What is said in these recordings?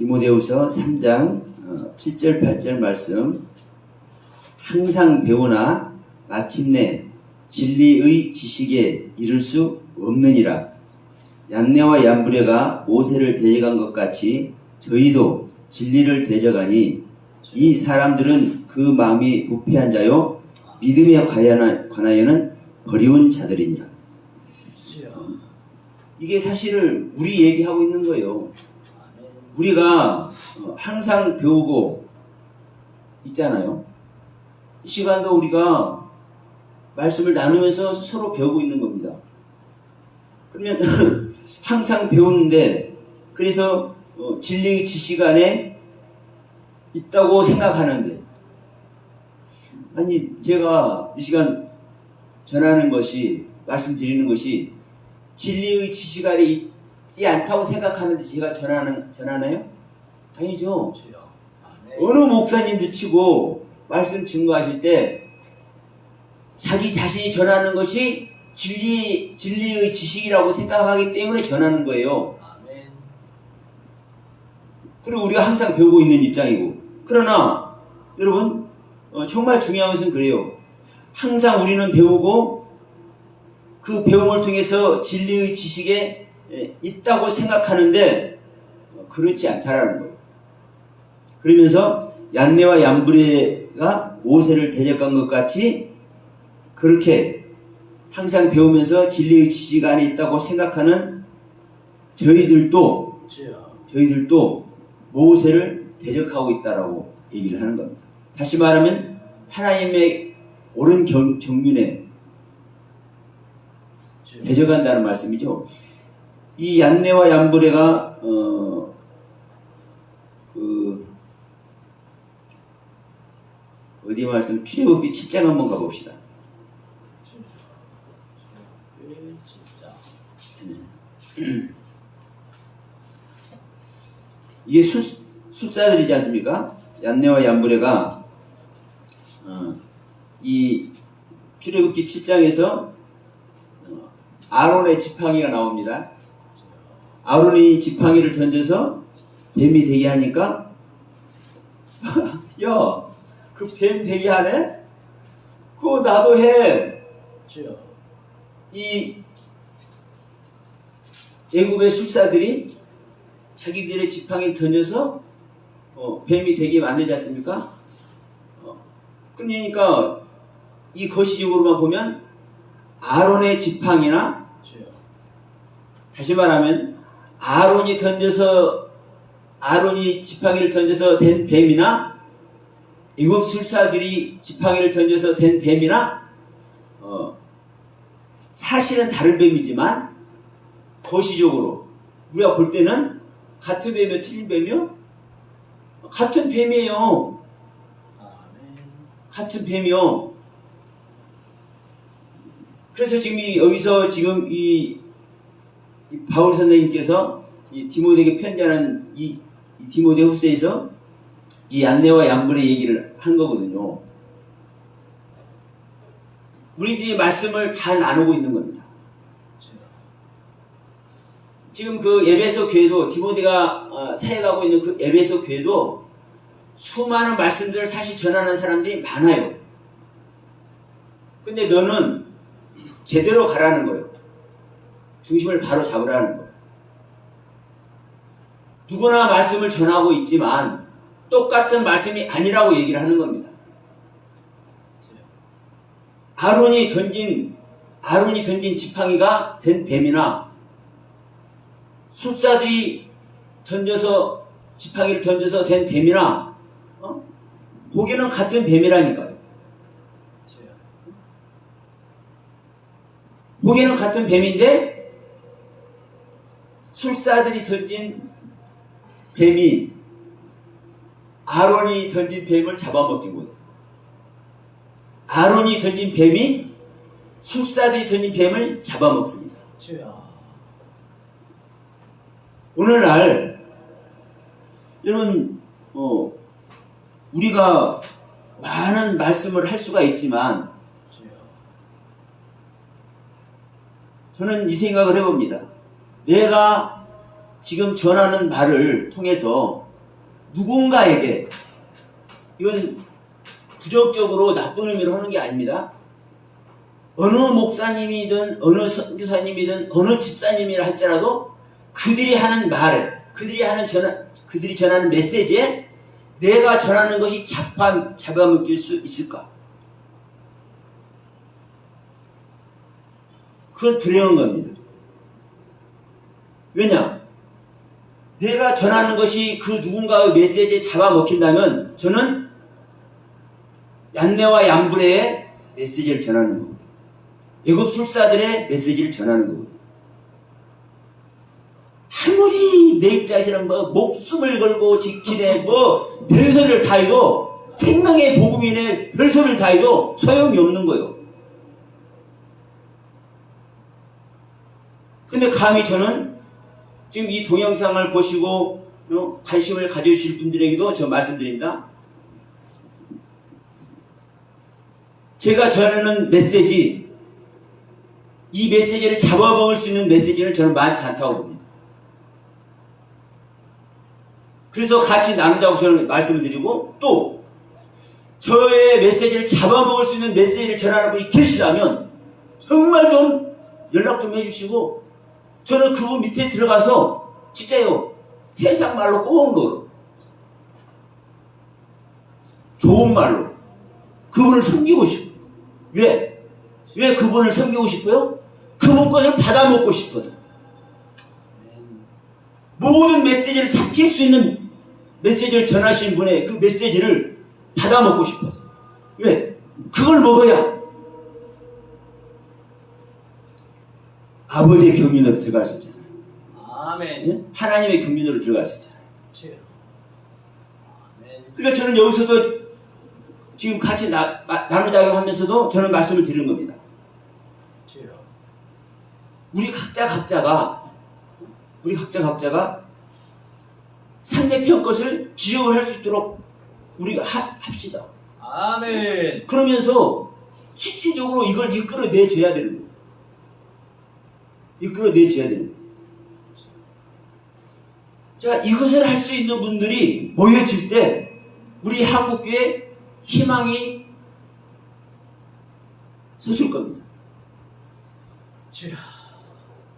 디모데후서 3장 7절 8절 말씀. 항상 배우나 마침내 진리의 지식에 이를 수 없느니라. 얀네와 얀브레가 모세를 데려간 것 같이 저희도 진리를 데려가니 이 사람들은 그 마음이 부패한 자요 믿음에 관하여는 버리운 자들이니라. 이게 사실을 우리 얘기하고 있는 거예요. 우리가 항상 배우고 있잖아요. 이 시간도 우리가 말씀을 나누면서 서로 배우고 있는 겁니다. 그러면 항상 배우는데, 그래서 진리의 지식 안에 있다고 생각하는데, 아니 제가 이 시간 전하는 것이, 말씀드리는 것이 진리의 지식 안에 있지 않다고 생각하는데 제가 전하나요? 아니죠. 어느 목사님도 치고 말씀 증거하실 때 자기 자신이 전하는 것이 진리의 지식이라고 생각하기 때문에 전하는 거예요. 그리고 우리가 항상 배우고 있는 입장이고. 그러나 여러분, 정말 중요한 것은 그래요. 항상 우리는 배우고 그 배움을 통해서 진리의 지식에 있다고 생각하는데 그렇지 않다라는 거예요. 그러면서 얀네와 얀브레가 모세를 대적한 것 같이 그렇게 항상 배우면서 진리의 지식 안에 있다고 생각하는 저희들도 모세를 대적하고 있다라고 얘기를 하는 겁니다. 다시 말하면 하나님의 옳은 정륜에 대적한다는 말씀이죠. 이 얀네와 얀브레가 어디 말씀? 출애굽기 7장 한번 가봅시다. 이게 술사들이지 않습니까? 얀네와 얀브레가 이 출애굽기 7장에서 아론의 지팡이가 나옵니다. 아론이 지팡이를 던져서 뱀이 되게 하니까 야, 그 뱀 되게 하네? 그거 나도 해. 이 애굽의 술사들이 자기들의 지팡이를 던져서 뱀이 되게 만들지 않습니까? 그러니까 이 거시적으로만 보면 아론의 지팡이나, 다시 말하면 아론이 지팡이를 던져서 된 뱀이나 애굽 술사들이 지팡이를 던져서 된 뱀이나 사실은 다른 뱀이지만 거시적으로 우리가 볼 때는 같은 뱀이요 틀린 뱀이요? 같은 뱀이에요. 같은 뱀이요. 그래서 여기서 이 바울 선생님께서 이 디모데에게 편지하는 이 디모데후서에서 이 얀네와 얀브레 얘기를 한 거거든요. 우리들이 말씀을 다 나누고 있는 겁니다. 지금 그 에베소 교회도, 디모데가 사역하고 있는 그 에베소 교회도 수많은 말씀들을 사실 전하는 사람들이 많아요. 근데 너는 제대로 가라는 거예요. 중심을 바로 잡으라는 거예요. 누구나 말씀을 전하고 있지만 똑같은 말씀이 아니라고 얘기를 하는 겁니다. 아론이 던진 지팡이가 된 뱀이나 술사들이 지팡이를 던져서 된 뱀이나 거기는 같은 뱀이라니까요. 거기는 같은 뱀인데 술사들이 던진 뱀이 아론이 던진 뱀을 잡아먹지 못해. 아론이 던진 뱀이 술사들이 던진 뱀을 잡아먹습니다. 오늘날 여러분, 우리가 많은 말씀을 할 수가 있지만 저는 이 생각을 해봅니다. 내가 지금 전하는 말을 통해서 누군가에게, 이건 부정적으로 나쁜 의미로 하는 게 아닙니다. 어느 목사님이든 어느 선교사님이든 어느 집사님이라 할지라도 그들이 하는 말, 그들이 전하는 메시지에 내가 전하는 것이 잡아먹힐 수 있을까? 그건 불행한 겁니다. 왜냐? 내가 전하는 것이 그 누군가의 메시지에 잡아먹힌다면 저는 얀네와 얀브레의 메시지를 전하는 겁니다. 애굽술사들의 메시지를 전하는 거거든요. 아무리 내 입장에서는 목숨을 걸고 지키네 별소리를 다 해도, 생명의 복음이네 별소리를 다 해도 소용이 없는 거예요. 근데 감히 저는 지금 이 동영상을 보시고 관심을 가져주실 분들에게도 저 말씀드립니다. 제가 전하는 메시지, 이 메시지를 잡아먹을 수 있는 메시지는 저는 많지 않다고 봅니다. 그래서 같이 나누자고 저는 말씀을 드리고, 또 저의 메시지를 잡아먹을 수 있는 메시지를 전하는 분이 계시다면 정말 좀 연락 좀 해주시고, 저는 그분 밑에 들어가서 진짜요, 세상 말로 꼬운 거로, 좋은 말로 그분을 섬기고 싶어요. 왜 그분을 섬기고 싶어요? 그분 것을 받아먹고 싶어서. 모든 메시지를 삭힐 수 있는 메시지를 전하신 분의 그 메시지를 받아먹고 싶어서. 왜? 그걸 먹어야 아버지의 경륜으로 들어갈 수 있잖아요. 아멘. 예? 하나님의 경륜으로 들어갈 수 있잖아요. 아멘. 그러니까 저는 여기서도 지금 같이 나누자고 하면서도 저는 말씀을 드리는 겁니다. 우리 각자가 상대편 것을 지적을 할 수 있도록 우리가 합시다. 아멘. 그러면서 실질적으로 이걸 이끌어내줘야 되는 거예요. 이끌어내줘야 되는 거예요. 자, 이것을 할 수 있는 분들이 모여질 때 우리 한국교회 희망이 솟을 겁니다.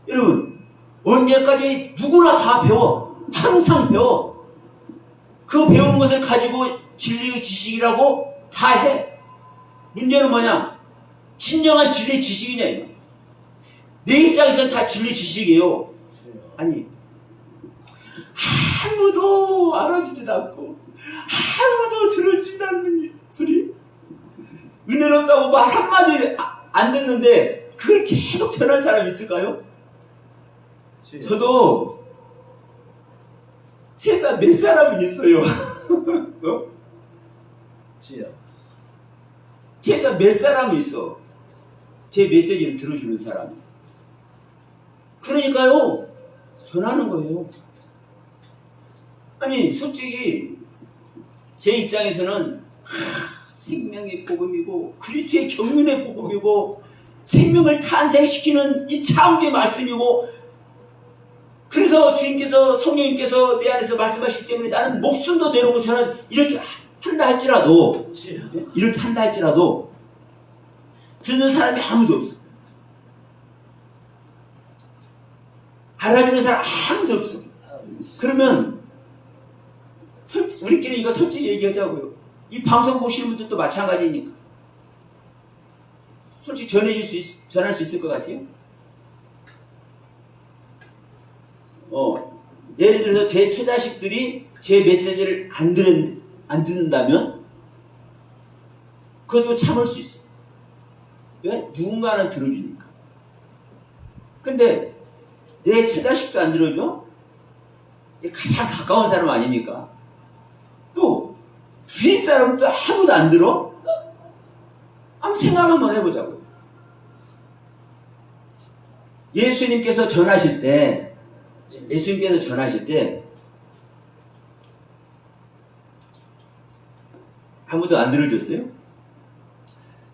여러분, 언제까지 누구나 다 배워. 항상 배워. 그 배운 것을 가지고 진리의 지식이라고 다 해. 문제는 뭐냐? 진정한 진리 지식이냐 이거. 내 입장에서는 다 진리 지식이에요. 아니, 아무도 알아주지도 않고 아무도 들어주지도 않는 소리. 은혜는 없다고 말 한마디 안 듣는데 그걸 계속 전할 사람이 있을까요? 저도 최소한 몇 사람은 있어요. 어? 최소한 몇 사람은 있어. 제 메시지를 들어주는 사람이. 그러니까요, 전하는 거예요. 아니, 솔직히 제 입장에서는 생명의 복음이고 그리스도의 경륜의 복음이고 생명을 탄생시키는 이 창조의 말씀이고, 그래서 주님께서, 성령님께서 내 안에서 말씀하시기 때문에 나는 목숨도 내놓고 저는 이렇게 한다 할지라도, 이렇게 한다 할지라도 듣는 사람이 아무도 없어. 알아주는 사람 아무도 없어. 그러면 우리끼리 이거 솔직히 얘기하자고요. 이 방송 보시는 분들도 마찬가지니까. 솔직히 전할 수 있을 것 같아요? 예를 들어서 제 처자식들이 제 메시지를 안 듣는다면 그것도 참을 수 있어. 왜? 누군가는 들어주니까. 근데 내 처자식도 안 들어줘? 가장 가까운 사람 아닙니까? 또 주위 사람은 또 아무도 안 들어? 한번 생각 한번 해보자고요. 예수님께서 전하실 때 아무도 안 들어줬어요?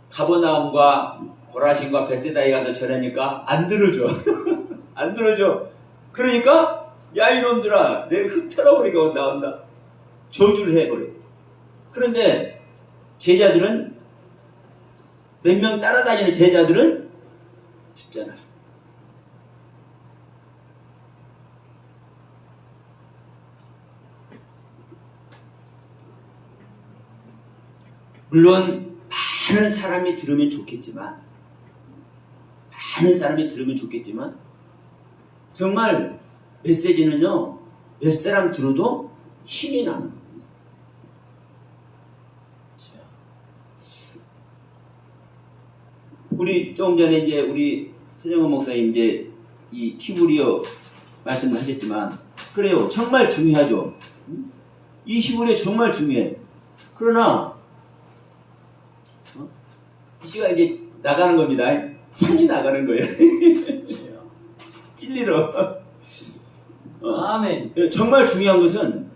가버나움과 고라신과 벳세다에 가서 전하니까 안 들어줘. 안 들어줘. 그러니까 야 이놈들아, 내 흙 털어버리고 나온다. 저주를 해버려요. 그런데 제자들은, 몇 명 따라다니는 제자들은 듣잖아요. 물론 많은 사람이 들으면 좋겠지만, 정말 메시지는요, 몇 사람 들어도 힘이 나는 겁니다. 우리 조금 전에 이제 우리 서정원 목사님 이제 이 히브리어 말씀을 하셨지만, 그래요, 정말 중요하죠. 이 히브리어 정말 중요해. 그러나 이 시간 이제 나가는 겁니다. 창이 나가는 거예요. 찔리러. 아멘. 정말 중요한 것은,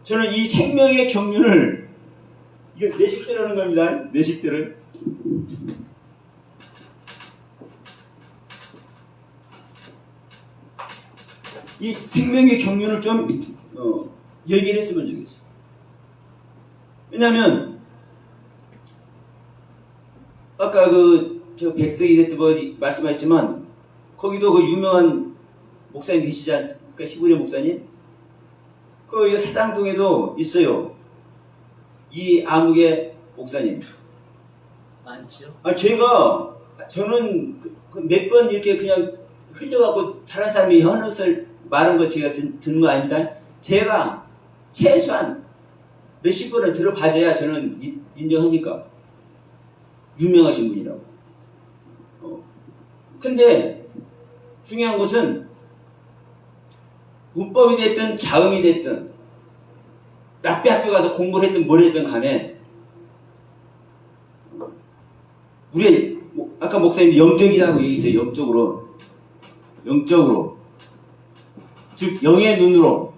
저는 이 생명의 경륜을, 이거 내식대로 하는 겁니다. 내식대로. 이 생명의 경륜을 좀 얘기를 했으면 좋겠어. 왜냐하면 아까 저 백석이 됐던 거 말씀하셨지만, 거기도 그 유명한 목사님 계시지 않습니까? 히브리 목사님. 그 사당동에도 있어요. 이 암흑의 목사님. 많죠? 저는 몇 번 이렇게 그냥 흘려갖고 다른 사람이 헌옷을 말한 거 제가 듣는 거 아닙니다. 제가 최소한 몇십 번은 들어봐줘야 저는 인정하니까. 유명하신 분이라고. 근데 중요한 것은, 문법이 됐든 자음이 됐든 랍비 학교 가서 공부를 했든 뭘 했든 간에, 우리 아까 목사님이 영적이라고 얘기했어요. 영적으로, 즉 영의 눈으로,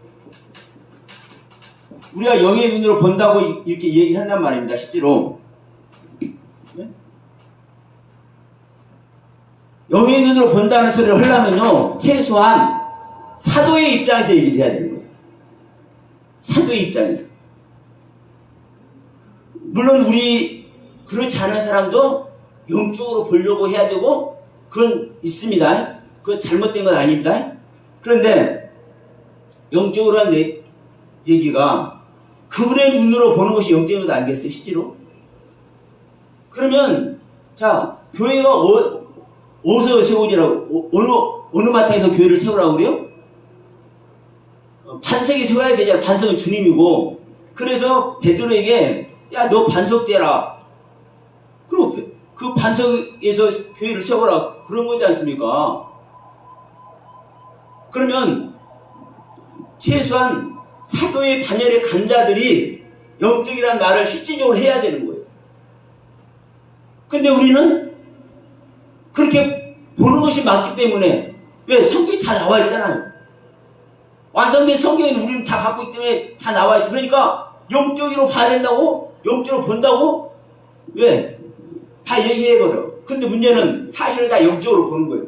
우리가 영의 눈으로 본다고 이렇게 얘기한단 말입니다. 실제로 영의 눈으로 본다는 소리를 하려면요, 최소한 사도의 입장에서 얘기를 해야 되는 거예요. 사도의 입장에서. 물론 우리 그렇지 않은 사람도 영적으로 보려고 해야 되고, 그건 있습니다. 그건 잘못된 건 아닙니다. 그런데 영적으로 한 얘기가, 그분의 눈으로 보는 것이 영적인 것 아니겠어요, 실제로? 그러면 자, 교회가 어디서 세우지라고, 어느 마땅에서 교회를 세우라고 그래요? 반석에 세워야 되잖아. 반석은 주님이고. 그래서 베드로에게, 야, 너 반석 되라. 그리고 그 반석에서 교회를 세워라. 그런 거지 않습니까? 그러면 최소한 사도의 반열에 간 자들이 영적이라는 말을 실질적으로 해야 되는 거예요. 근데 우리는 그렇게 보는 것이 맞기 때문에, 왜? 성경이 다 나와 있잖아요. 완성된 성경이 우리는 다 갖고 있기 때문에 다 나와 있어. 그러니까 영적으로 봐야 된다고? 영적으로 본다고? 왜? 다 얘기해버려. 근데 문제는 사실은 다 영적으로 보는 거예요.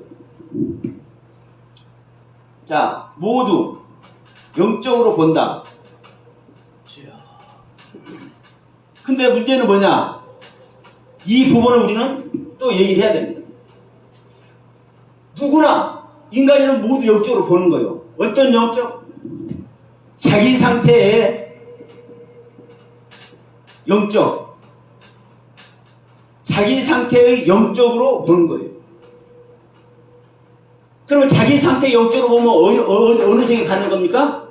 자, 모두 영적으로 본다. 근데 문제는 뭐냐? 이 부분을 우리는 또 얘기를 해야 됩니다. 누구나, 인간이는 모두 영적으로 보는 거예요. 어떤 영적? 자기 상태의 영적. 자기 상태의 영적으로 보는 거예요. 그러면 자기 상태 영적으로 보면 어느 세계에 가는 겁니까?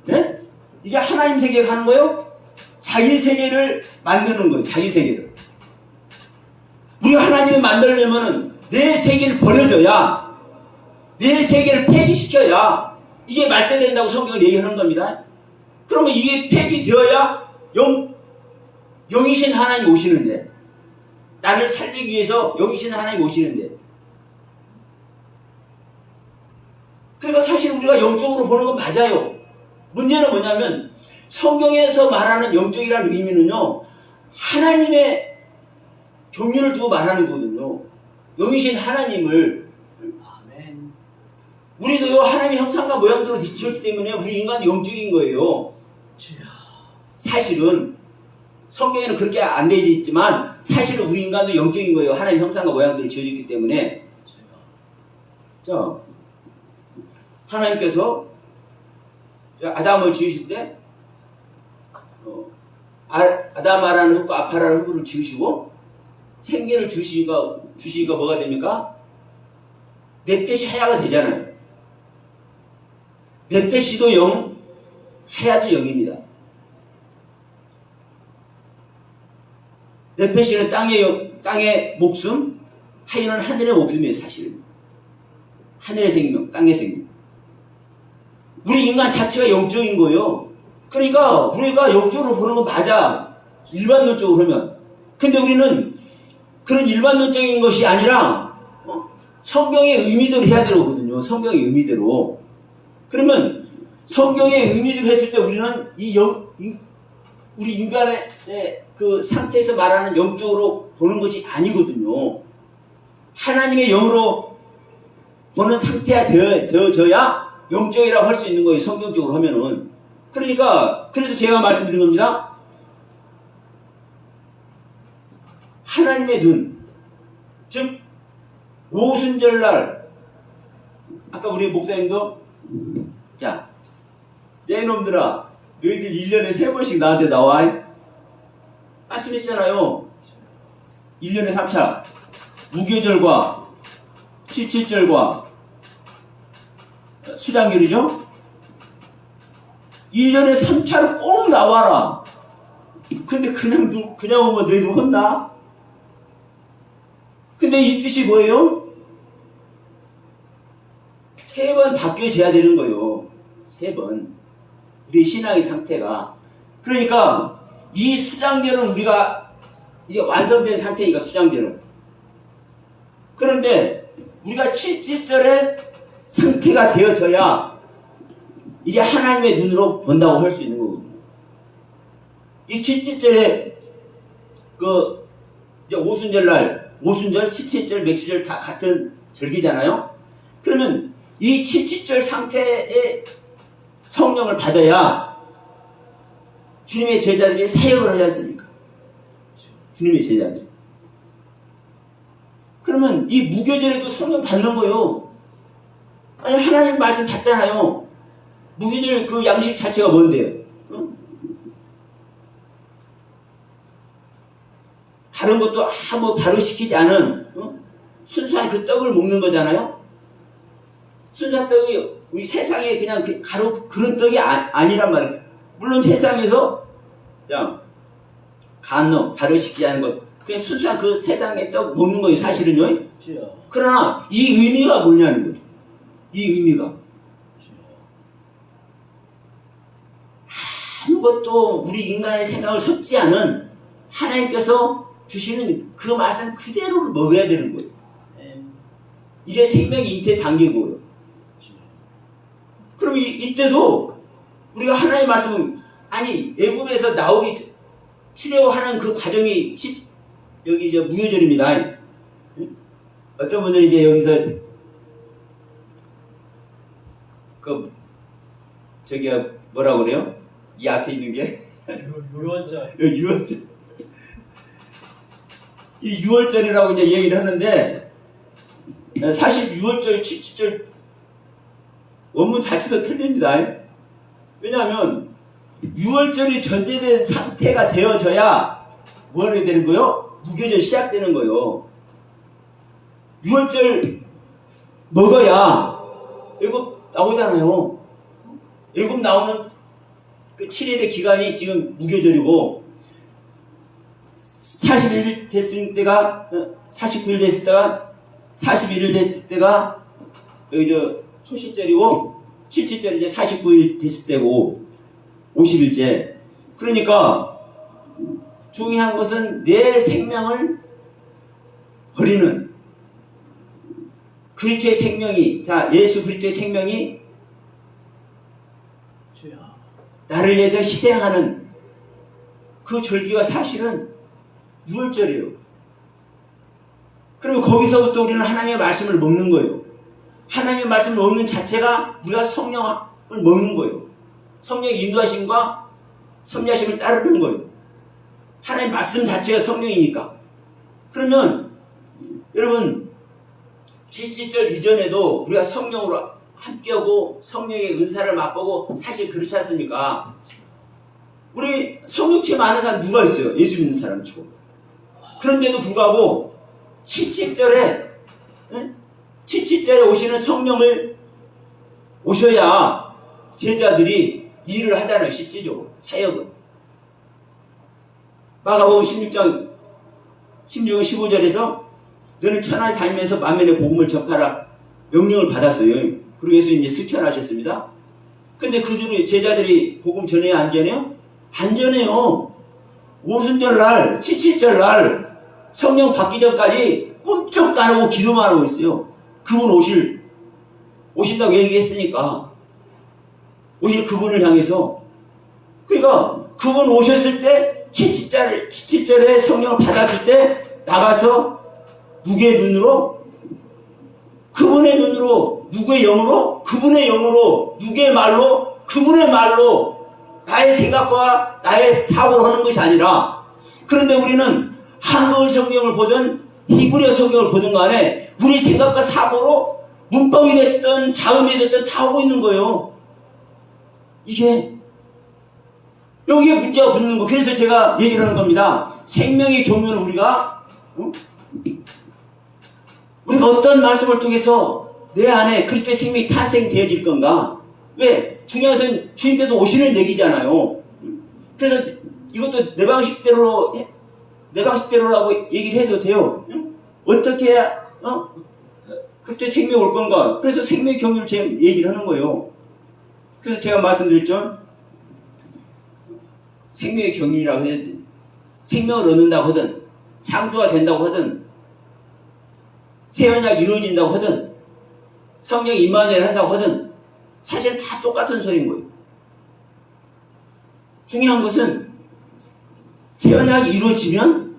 네? 이게 하나님 세계에 가는 거예요? 자기 세계를 만드는 거예요. 자기 세계를. 우리가 하나님을 만들려면 내 세계를 버려줘야, 내 세계를 폐기시켜야 이게 말세된다고 성경은 얘기하는 겁니다. 그러면 이게 폐기되어야 영이신 하나님이 오시는데, 나를 살리기 위해서 영이신 하나님이 오시는데, 그러니까 사실 우리가 영적으로 보는 건 맞아요. 문제는 뭐냐면, 성경에서 말하는 영적이라는 의미는요, 하나님의 경륜을 두고 말하는 거거든요. 영이신 하나님을. 아멘. 우리도요, 하나님의 형상과 모양대로 지었기 때문에 우리 인간은 영적인 거예요. 사실은 성경에는 그렇게 안 되어 있지만 사실은 우리 인간도 영적인 거예요. 하나님 형상과 모양대로 지어졌기 때문에. 자, 하나님께서 아담을 지으실 때 아담아라는 흙과 아파라는 흙을 지으시고 생기를 주시니까 뭐가 됩니까? 넷댓이 하야가 되잖아요. 넷댓이도 영, 하야도 영입니다. 넷댓이는 땅의 목숨, 하야는 하늘의 목숨이에요, 사실은. 하늘의 생명, 땅의 생명. 우리 인간 자체가 영적인 거예요. 그러니까 우리가 영적으로 보는 건 맞아. 일반론적으로 하면. 근데 우리는 그런 일반론적인 것이 아니라 성경의 의미대로 해야 되는 거거든요. 성경의 의미대로. 그러면 성경의 의미대로 했을 때 우리는 우리 인간의 그 상태에서 말하는 영적으로 보는 것이 아니거든요. 하나님의 영으로 보는 상태가 되어져야 영적이라고 할 수 있는 거예요. 성경적으로 하면은. 그러니까 그래서 제가 말씀드린 겁니다. 하나님의 눈, 즉 오순절날 아까 우리 목사님도 자, 내 놈들아 너희들 1년에 3번씩 나한테 나와 말씀했잖아요. 1년에 3차 무교절과 칠칠절과 수장절이죠. 1년에 3차로 꼭 나와라. 근데 그냥 오면 너희들 혼나? 근데 이 뜻이 뭐예요? 3번 바뀌어져야 되는 거예요. 3번. 우리 신앙의 상태가. 그러니까 이 수장절은 우리가 이게 완성된 상태니까 수장절은. 그런데 우리가 칠칠절의 상태가 되어져야 이게 하나님의 눈으로 본다고 할 수 있는 거거든요. 이 칠칠절에 이제 오순절, 칠칠절, 맥주절 다 같은 절기잖아요. 그러면 이 칠칠절 상태의 성령을 받아야 주님의 제자들이 사역을 하지 않습니까? 주님의 제자들이. 그러면 이 무교절에도 성령 받는 거예요. 아니 하나님 말씀 받잖아요. 무교절 그 양식 자체가 뭔데요? 응? 다른 것도 아무 발효시키지 않은 순수한 그 떡을 먹는 거잖아요. 순수한 떡이 우리 세상에 그냥 그런 떡이 아니란 말이에요. 물론 세상에서 그냥 간놈 발효시키지 않은 것 그냥 순수한 그 세상의 떡 먹는 거예요. 사실은요. 그러나 이 의미가 뭐냐는 거죠. 이 의미가 아무것도 우리 인간의 생각을 섞지 않은 하나님께서 주시는 그 말씀 그대로를 먹어야 되는 거예요. 이게 생명의 잉태 단계고요. 그럼 이때도 우리가 하나님의 말씀은 아니 애굽에서 나오기 출애굽하는 그 과정이 여기 이제 무교절입니다. 어떤 분들은 이제 여기서 저기 뭐라고 그래요? 이 앞에 있는 게 유월절. 유월절. 이 유월절이라고 이제 얘기를 하는데 사실 유월절, 칠칠절 원문 자체도 틀립니다. 왜냐하면 유월절이 전제된 상태가 되어져야 뭐 하게 되는 거예요? 무교절 시작되는 거예요. 유월절 먹어야 애굽 나오잖아요. 애굽 나오는 그 7일의 기간이 지금 무교절이고 41일 됐을 때가 49일 됐을 때가 41일 됐을 때가 여기 초실절이고 77절이 이제 49일 됐을 때고 50일째. 그러니까 중요한 것은 내 생명을 버리는 그리스도의 생명이 예수 그리스도의 생명이 나를 위해서 희생하는 그 절기가 사실은 6월절이에요. 그러면 거기서부터 우리는 하나님의 말씀을 먹는 거예요. 하나님의 말씀을 먹는 자체가 우리가 성령을 먹는 거예요. 성령의 인도하심과 섭리하심을 따르는 거예요. 하나님 말씀 자체가 성령이니까. 그러면 여러분 7.7절 이전에도 우리가 성령으로 함께하고 성령의 은사를 맛보고 사실 그렇지 않습니까? 우리 성령체 많은 사람 누가 있어요? 예수 믿는 사람 치고. 그런데도 불구하고 7.7절에 7.7절에 오시는 성령을 오셔야 제자들이 일을 하잖아요. 실질적으로 사역을. 마가복음 16장 15절에서 너는 천하에 다니면서 만민의 복음을 전파하라 명령을 받았어요. 그리고 예수 이제 승천하셨습니다. 근데 그 뒤로 제자들이 복음 전해요? 안 전해요? 안 전해요. 오순절날 7.7절날 성령 받기 전까지 꿈쩍도 안 하고 기도만 하고 있어요. 그분 오신다고 얘기했으니까 오실 그분을 향해서. 그러니까 그분 오셨을 때 7.7절에 성령을 받았을 때 나가서 누구의 눈으로? 그분의 눈으로. 누구의 영으로? 그분의 영으로. 누구의 말로? 그분의 말로. 나의 생각과 나의 사고로 하는 것이 아니라. 그런데 우리는 한글 성경을 보든 히브리어 성경을 보든 간에 우리 생각과 사고로 문법이 됐든 자음이 됐든 다 하고 있는 거예요. 이게 여기에 문제가 붙는 거. 그래서 제가 얘기를 하는 겁니다. 생명의 경륜을 우리가 어떤 말씀을 통해서 내 안에 그리스도의 생명이 탄생되어질 건가? 왜? 중요한 것은 주님께서 오시는 얘기잖아요. 그래서 이것도 내 방식대로라고 얘기를 해도 돼요. 어떻게 해야 그리스도의 생명이 올 건가? 그래서 생명의 경륜을 제가 얘기를 하는 거예요. 그래서 제가 말씀드렸죠. 생명의 경륜이라고 하든 생명을 얻는다고 하든 창조가 된다고 하든 새 언약이 이루어진다고 하든 성령이 임마누엘 한다고 하든 사실 다 똑같은 소리인 거예요. 중요한 것은 새 언약이 이루어지면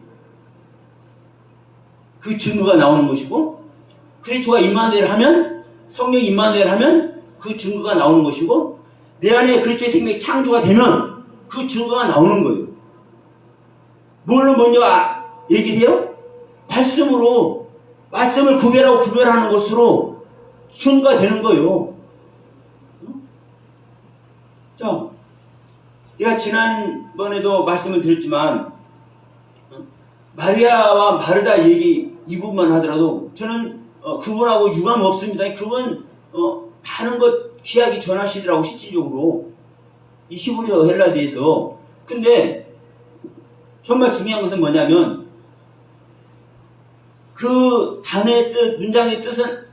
그 증거가 나오는 것이고 그리스도가 임마누엘 하면 성령이 임마누엘 하면 그 증거가 나오는 것이고 내 안에 그리스도의 생명이 창조가 되면 그 증거가 나오는 거예요. 뭘로 먼저 얘기를 해요? 말씀으로. 말씀을 구별하는 것으로 증거가 되는 거예요. 자, 내가 지난번에도 말씀을 드렸지만 마리아와 마르다 얘기 이 부분만 하더라도 저는 그분하고 유감 없습니다. 그분 많은 것 귀하게 전하시더라고 실질적으로 이 히브리어 헬라어에서. 근데 정말 중요한 것은 뭐냐면 그 단어의 뜻, 문장의 뜻은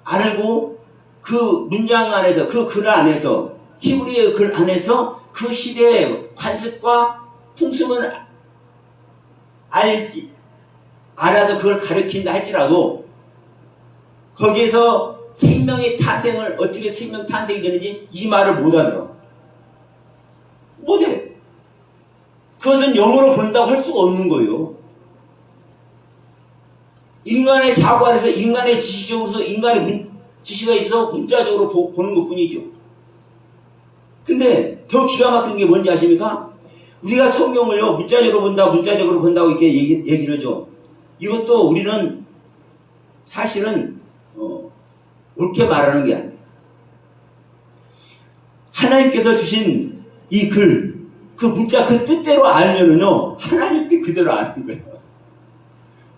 알고 그 문장 안에서, 그 글 안에서, 히브리어 글 안에서 그 시대의 관습과 풍습은 알아서 그걸 가르친다 할지라도 거기에서 생명의 탄생을 어떻게 생명 탄생이 되는지 이 말을 못 알아들어. 못해. 그것은 영어로 본다고 할 수가 없는 거예요. 인간의 사고 안에서 인간의 지식적으로서 인간의 지식가 있어서 문자적으로 보는 것 뿐이죠. 근데 더 기가 막힌 게 뭔지 아십니까? 우리가 성경을요 문자적으로 본다고 이렇게 얘기를 하죠. 이것도 우리는 사실은 옳게 말하는 게 아니에요. 하나님께서 주신 이 글, 그 문자 그 뜻대로 알면은요 하나님 뜻 그대로 아는 거예요.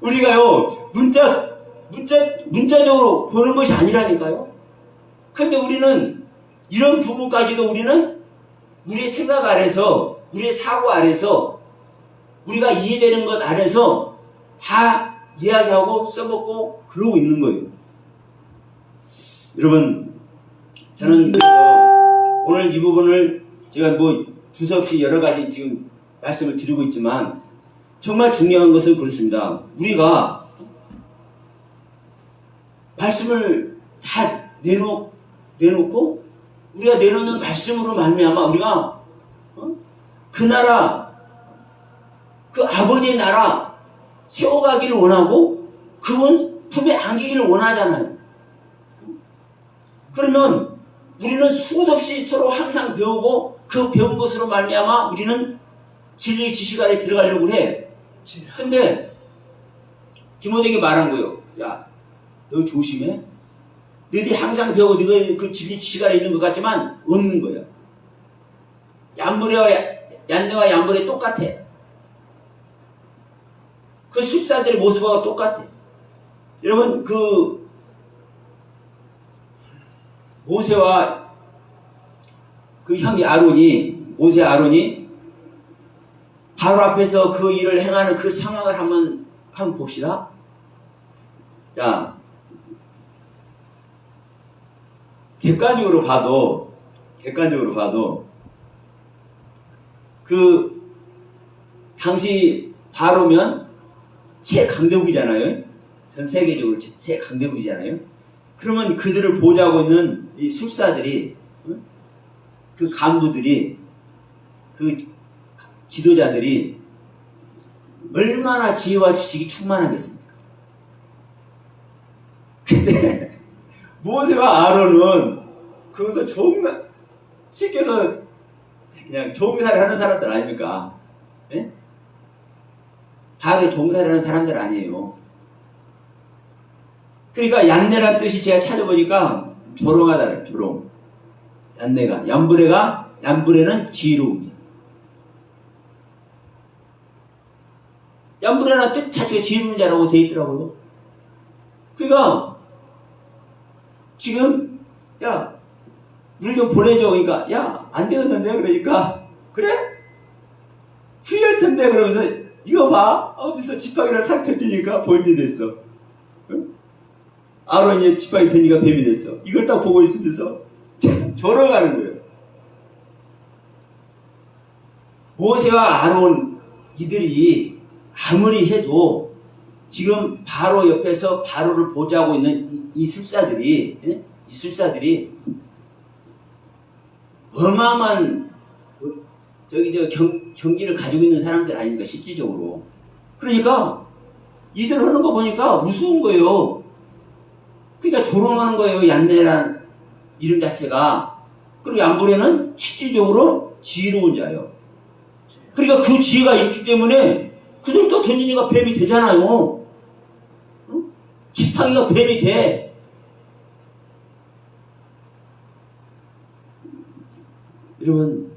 우리가요 문자적으로 보는 것이 아니라니까요. 근데 우리는 이런 부분까지도 우리는 우리의 생각 안에서, 우리의 사고 안에서, 우리가 이해되는 것 안에서 다 이야기하고 써먹고 그러고 있는 거예요. 여러분, 저는 그래서 오늘 이 부분을 제가 뭐 두서없이 여러 가지 지금 말씀을 드리고 있지만 정말 중요한 것은 그렇습니다. 우리가 말씀을 다 내놓고 우리가 내놓는 말씀으로 말미암아 우리가 그 나라, 그 아버지의 나라 세워가기를 원하고 그분 품에 안기기를 원하잖아요. 그러면 우리는 수도 없이 서로 항상 배우고 그 배운 것으로 말미암아 우리는 진리의 지식 아래 들어가려고 해. 근데 디모데에게 말한 거예요. 야, 너 조심해. 너희들이 항상 배우고 너희 그 진리 지식 아래 있는 것 같지만 없는 거야. 얀네와 얀브레 똑같아. 그 술사들의 모습하고 똑같아. 여러분, 그 모세와 그 형이 모세 아론이 바로 앞에서 그 일을 행하는 그 상황을 한번 봅시다. 자, 객관적으로 봐도 그 당시 바로면 최강대국이잖아요. 전 세계적으로 최강대국이잖아요. 그러면 그들을 보좌하고 있는 이 술사들이, 그 간부들이, 그 지도자들이 얼마나 지혜와 지식이 충만하겠습니까? 근데 모세와 아론은 거기서 시켜서 그냥 종살이 하는 사람들 아닙니까? 예? 바로 종살이 하는 사람들 아니에요. 그러니까 얀네란 뜻이 제가 찾아보니까 조롱하다는 조롱. 얀네가, 얀브레는 지혜로운 자. 얀브레라는 뜻 자체가 지혜로운 자라고 되어 있더라고요. 그러니까 지금 야, 우리 좀 보내줘. 그러니까 야, 안 되겠는데. 그러니까 그래? 후회할 텐데. 그러면서 이거 봐. 어디서 지팡이를 탁 펴주니까 뱀이 됐어. 응? 아론이 지팡이 드니까 뱀이 됐어. 이걸 딱 보고 있으면서 졸아가는 거예요. 모세와 아론 이들이 아무리 해도 지금 바로 옆에서 바로를 보좌하고 있는 이 술사들이 어마어마한 경지를 가지고 있는 사람들 아닙니까, 실질적으로. 그러니까 이들 하는 거 보니까 우스운 거예요. 그러니까 조롱하는 거예요, 얀네라는 이름 자체가. 그리고 얀브레는 실질적으로 지혜로운 자예요. 그러니까 그 지혜가 있기 때문에 그들도 던지니까 뱀이 되잖아요. 응? 지팡이가 뱀이 돼. 여러분,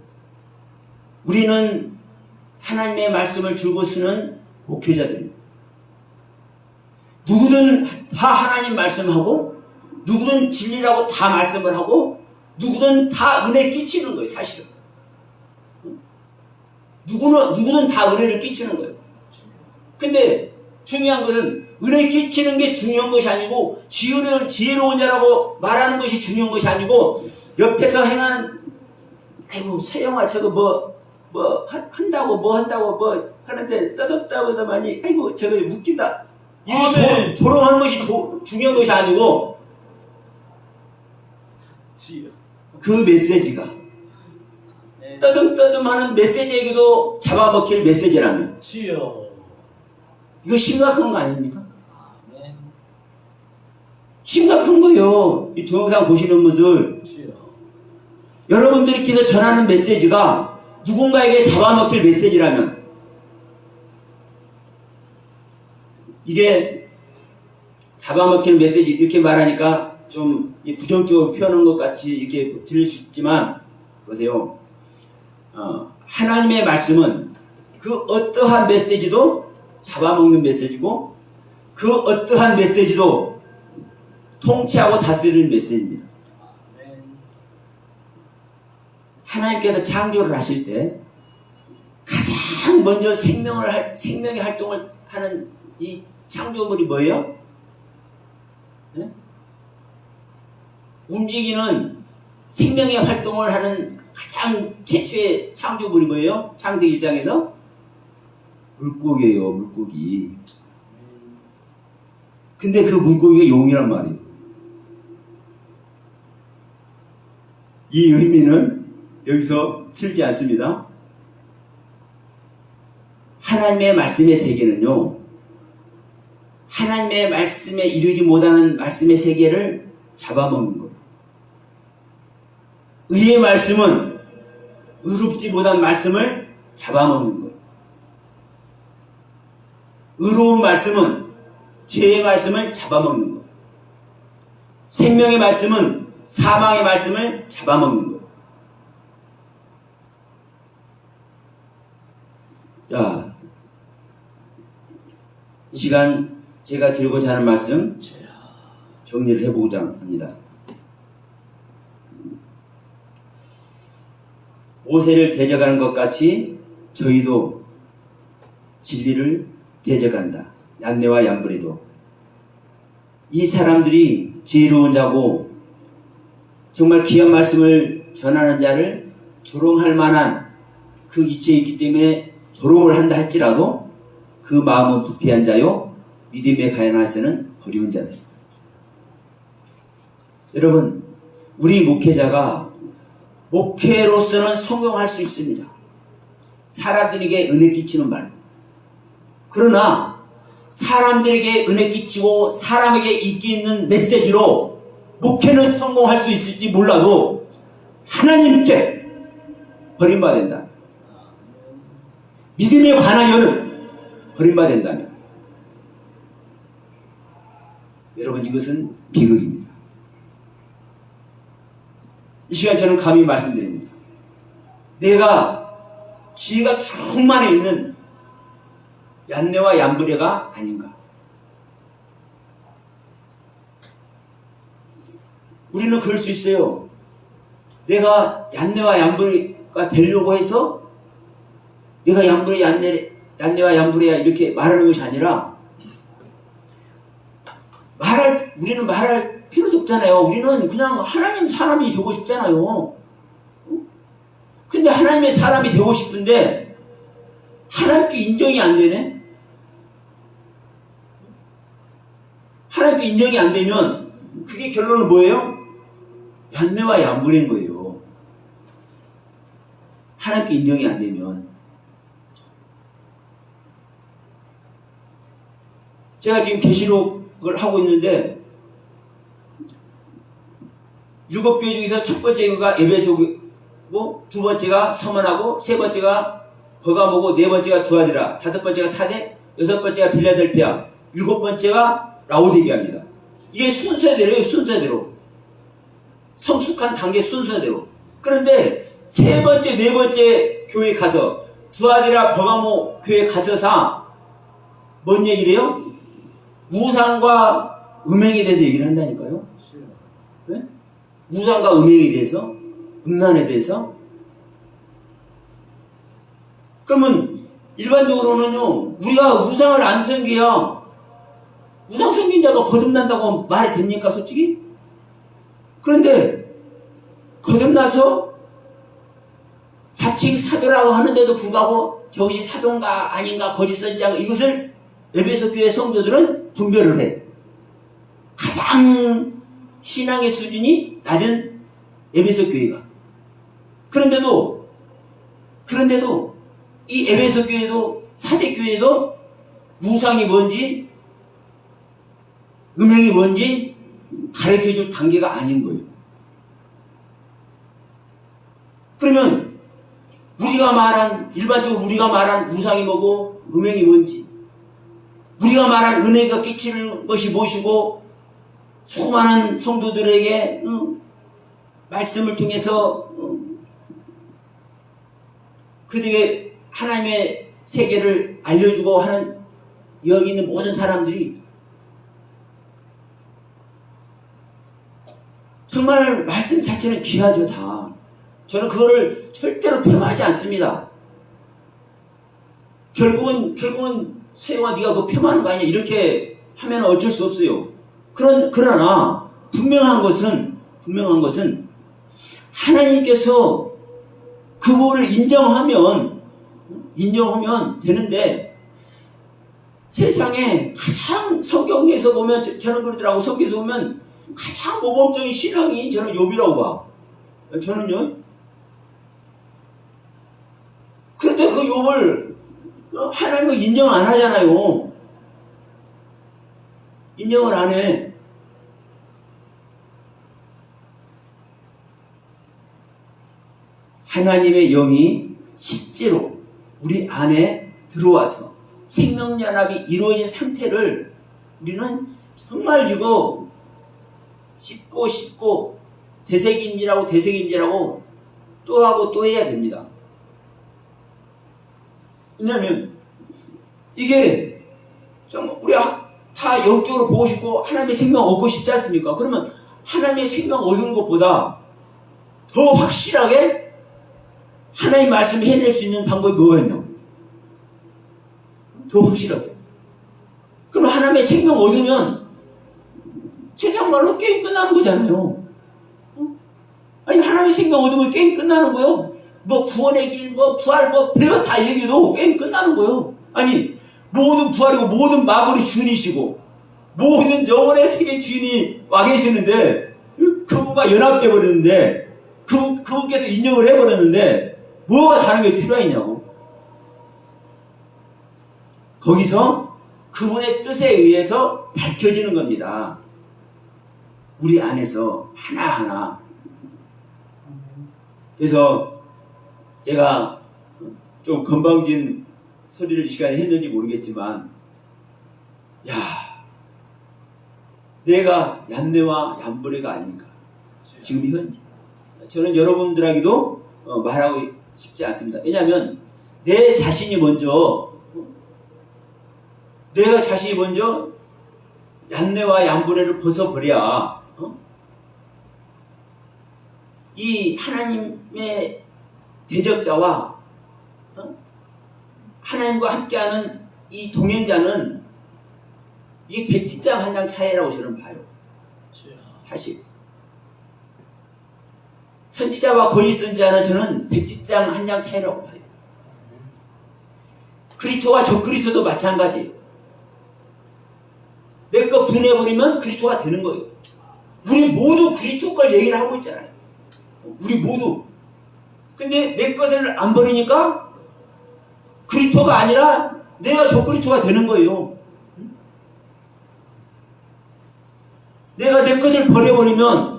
우리는 하나님의 말씀을 들고 쓰는 목회자들입니다. 누구든 다 하나님 말씀하고, 누구든 진리라고 다 말씀을 하고, 누구든 다 은혜 끼치는 거예요, 사실은. 누구든 다 은혜를 끼치는 거예요. 근데 중요한 것은 은혜 끼치는 게 중요한 것이 아니고, 지혜로운 자라고 말하는 것이 중요한 것이 아니고, 옆에서 행하는, 아이고, 서영아, 저거 한다고 하는데, 떠덥다보다만이, 아이고, 저거 웃긴다. 이렇게 조롱하는 것이 중요한 것이 아니고, 그 메시지가, 떠듬떠듬하는 메시지에게도 잡아먹힐 메시지라면, 이거 심각한 거 아닙니까? 심각한 거예요. 이 동영상 보시는 분들, 여러분들께서 전하는 메시지가 누군가에게 잡아먹힐 메시지라면, 이게 잡아먹히는 메시지 이렇게 말하니까 좀 부정적으로 표현한 것 같이 이렇게 들릴 수 있지만, 보세요. 하나님의 말씀은 그 어떠한 메시지도 잡아먹는 메시지고, 그 어떠한 메시지도 통치하고 다스리는 메시지입니다. 하나님께서 창조를 하실 때 가장 먼저 생명의 활동을 하는 이 창조물이 뭐예요? 네? 움직이는 생명의 활동을 하는 가장 최초의 창조물이 뭐예요? 창세기 1장에서 물고기예요, 물고기. 근데 그 물고기가 용이란 말이에요. 이 의미는 여기서 틀지 않습니다. 하나님의 말씀의 세계는요, 하나님의 말씀에 이르지 못하는 말씀의 세계를 잡아먹는 거예요. 의의 말씀은 의롭지 못한 말씀을 잡아먹는 거예요. 의로운 말씀은 죄의 말씀을 잡아먹는 거예요. 생명의 말씀은 사망의 말씀을 잡아먹는 거예요. 자, 이 시간 제가 드리고자 하는 말씀 정리를 해보고자 합니다. 모세를 대적하는 것 같이 저희도 진리를 대적한다. 얀네와 얀브레도. 이 사람들이 지혜로운 자고 정말 귀한 말씀을 전하는 자를 조롱할 만한 그 이치에 있기 때문에 조롱을 한다 할지라도 그 마음은 부패한 자요 믿음에 가난해서는 버리운 자다. 여러분, 우리 목회자가 목회로서는 성공할 수 있습니다. 사람들에게 은혜 끼치는 말로. 그러나 사람들에게 은혜 끼치고 사람에게 인기 있는 메시지로 목회는 성공할 수 있을지 몰라도 하나님께 버림받는다. 믿음에 관하여는 버림받는다면 여러분, 이것은 비극입니다. 이 시간 저는 감히 말씀드립니다. 내가 지혜가 충만해 있는 얀네와 얀브레가 아닌가. 우리는 그럴 수 있어요. 내가 얀네와 얀브레가 되려고 해서 내가 얀네와 얀브레야 이렇게 말하는 것이 아니라 우리는 말할 필요도 없잖아요. 우리는 그냥 하나님 사람이 되고 싶잖아요. 근데 하나님의 사람이 되고 싶은데 하나님께 인정이 안 되네? 하나님께 인정이 안 되면 그게 결론은 뭐예요? 얀네와 얀브레인 거예요. 하나님께 인정이 안 되면. 제가 지금 계시록을 하고 있는데 7교회 중에서 첫 번째가 에베소고 두 번째가 서머나고 세 번째가 버가모고 네 번째가 두아디라 다섯 번째가 사대 여섯 번째가 빌라델피아 일곱 번째가 라오디게아입니다. 이게 순서대로예요. 순서대로. 성숙한 단계 순서대로. 그런데 세 번째 네 번째 교회 가서 두아디라 버가모 교회 가서사 뭔 얘기를 해요? 우상과 음행에 대해서 얘기를 한다니까요. 네? 우상과 음행에 대해서, 음란에 대해서. 그러면 일반적으로는요, 우리가 우상을 안 섬겨야 우상 섬긴 자가 거듭난다고 말이 됩니까, 솔직히? 그런데 거듭나서 자칭 사도라고 하는데도 불구하고 저것이 사도인가 아닌가 거짓 선지자인가 이것을 에베소 교회 성도들은 분별을 해. 가장 신앙의 수준이 낮은 에베소 교회가. 그런데도 이 에베소 교회도 사대 교회도 우상이 뭔지 음행이 뭔지 가르쳐줄 단계가 아닌 거예요. 그러면 일반적으로 우리가 말한 우상이 뭐고 음행이 뭔지, 우리가 말한 은혜가 끼치는 것이 무엇이고, 수많은 성도들에게 말씀을 통해서 그들에게 하나님의 세계를 알려주고 하는 여기 있는 모든 사람들이 정말 말씀 자체는 귀하죠. 다. 저는 그거를 절대로 폄하하지 않습니다. 결국은 세영아 네가 그거 폄하하는 거 아니야 이렇게 하면 어쩔 수 없어요. 그러나 분명한 것은 하나님께서 그거를 인정하면 되는데, 세상에 가장 성경에서 보면 저는 그러더라고. 성경에서 보면 가장 모범적인 신앙이 저는 욥이라고 봐. 저는요. 그런데 그 욥을 하나님은 인정 안 하잖아요. 인정을 안 해. 하나님의 영이 실제로 우리 안에 들어와서 생명연합이 이루어진 상태를 우리는 정말 이거 씹고 되새김질하고 또 하고 또 해야 됩니다. 왜냐하면 이게 정말 우리가 다 영적으로 보고 싶고 하나님의 생명 얻고 싶지 않습니까? 그러면 하나님의 생명 얻은 것보다 더 확실하게 하나님 말씀을 해낼 수 있는 방법이 뭐가 있냐고. 더 확실하게. 그럼 하나님의 생명 얻으면 세상 말로 게임 끝나는 거잖아요. 아니 하나님의 생명 얻으면 게임 끝나는 거예요. 뭐 구원의 길, 뭐 부활, 뭐 별거 다 얘기해도 게임 끝나는 거예요. 아니 모든 부활이고 모든 마블의 주인이시고 모든 영혼의 세계 주인이 와 계시는데 그분과 연합돼 버렸는데 그분께서 인정을 해버렸는데 뭐가 다른 게 필요하냐고. 거기서 그분의 뜻에 의해서 밝혀지는 겁니다. 우리 안에서 하나하나. 그래서 제가 좀 건방진 소리를 이 시간에 했는지 모르겠지만, 야, 내가 얀네와 얀브레가 아닌가. 지금 현재. 저는 여러분들에게도 말하고 싶지 않습니다. 왜냐하면 내가 자신이 먼저 얀네와 얀브레를 벗어버려야 이 하나님의 대적자와 하나님과 함께하는 이 동행자는 이게 백지장 한 장 차이라고 저는 봐요. 사실 선지자와 거짓 선지자는 저는 백지장 한 장 차이라고 봐요. 그리스도와 적그리스도도 마찬가지예요. 내 거 분해버리면 그리스도가 되는 거예요. 우리 모두 그리스도 걸 얘기를 하고 있잖아요. 우리 모두. 근데 내 것을 안 버리니까 그리스도가 아니라 내가 적그리스도가 되는 거예요. 내가 내 것을 버려버리면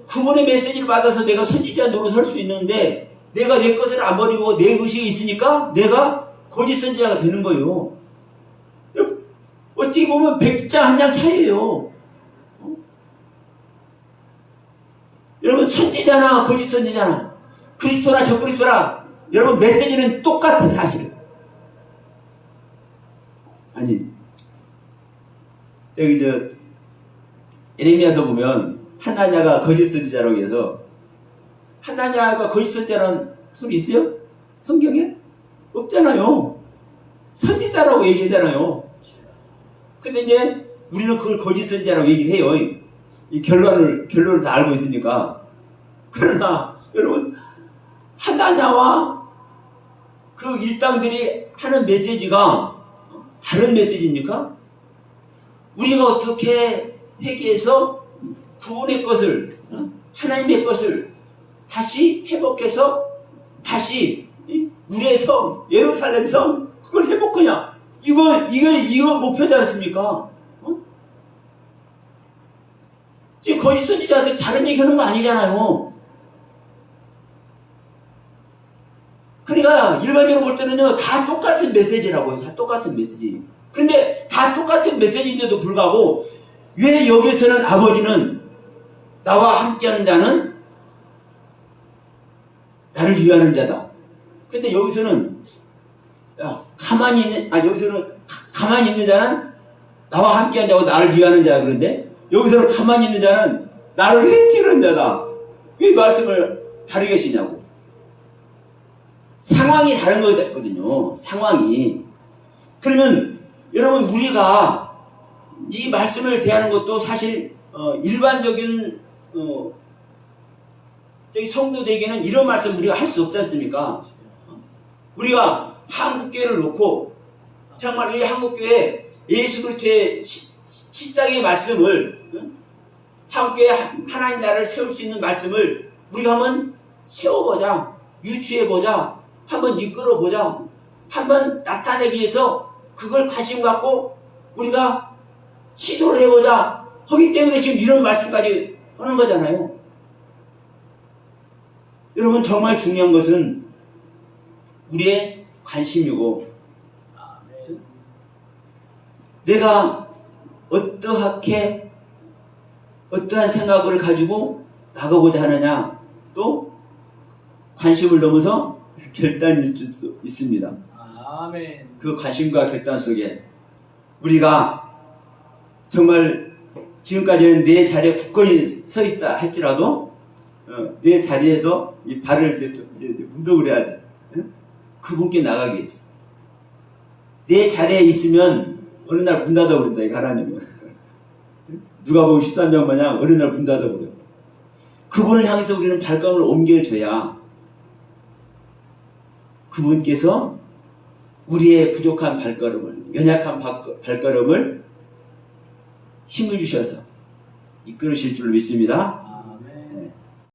그분의 메시지를 받아서 내가 선지자 노릇할 수 있는데 내가 내 것을 안 버리고 내 의식이 있으니까 내가 거짓 선지자가 되는 거예요. 어떻게 보면 백장 한 장 차이예요. 여러분 선지자나 거짓 선지자나 그리스도나 적그리스도나 여러분 메시지는 똑같아 사실은. 아니 저기 에레미야서 보면 하나냐가 거짓 선지자라고 해서 하나냐가 거짓 선지자라는 소리 있어요? 성경에? 없잖아요. 선지자라고 얘기하잖아요. 근데 이제 우리는 그걸 거짓 선지자라고 얘기를 해요. 이 결론을 다 알고 있으니까. 그러나 여러분 하나냐와 그 일당들이 하는 메시지가 다른 메시지입니까? 우리가 어떻게 회개해서 그분의 것을 하나님의 것을 다시 회복해서 다시 우리의 성 예루살렘 성 그걸 회복하냐? 이거 목표지 않습니까? 지금 거짓 선지자들이 다른 얘기하는 거 아니잖아요. 그러니까 일반적으로 볼 때는요 다 똑같은 메시지라고요. 다 똑같은 메시지. 근데 다 똑같은 메시지인데도 불구하고 왜 여기서는 아버지는 나와 함께하는 자는 나를 위하는 자다. 근데 여기서는 여기서는 가만히 있는 자는 나와 함께하는 자고 나를 위하는 자다. 그런데 여기서는 가만히 있는 자는 나를 해치는 자다. 왜 말씀을 다르게 하시냐고. 상황이 다른 거거든요. 상황이. 그러면 여러분 우리가 이 말씀을 대하는 것도 사실 일반적인 성도들에게는 이런 말씀 우리가 할 수 없지 않습니까? 우리가 한국교회를 놓고 정말 이 한국교회 예수 그리스도의 십상의 말씀을 한국교회 하나님 나라를 세울 수 있는 말씀을 우리가 한번 세워보자. 유추해보자. 한번 이끌어보자. 한번 나타내기 위해서 그걸 관심 갖고 우리가 시도를 해보자. 하기 때문에 지금 이런 말씀까지 하는 거잖아요. 여러분 정말 중요한 것은 우리의 관심이고 아멘. 내가 어떠한 생각을 가지고 나가고자 하느냐 또 관심을 넘어서 결단일 수 있습니다. 아멘. 그 관심과 결단 속에 우리가 정말 지금까지는 내 자리에 굳건히 서 있다 할지라도 내 자리에서 이 발을 이렇게 무덕을 해야 돼. 그분께 나가게 했어. 내 자리에 있으면 어느 날 문 닫아 버린다 이거 하나님은. 누가 보면 13명 마냥 어느 날 문 닫아 버려. 그분을 향해서 우리는 발걸음을 옮겨줘야 그분께서 우리의 부족한 발걸음을, 연약한 발걸음을 힘을 주셔서 이끌으실 줄 믿습니다.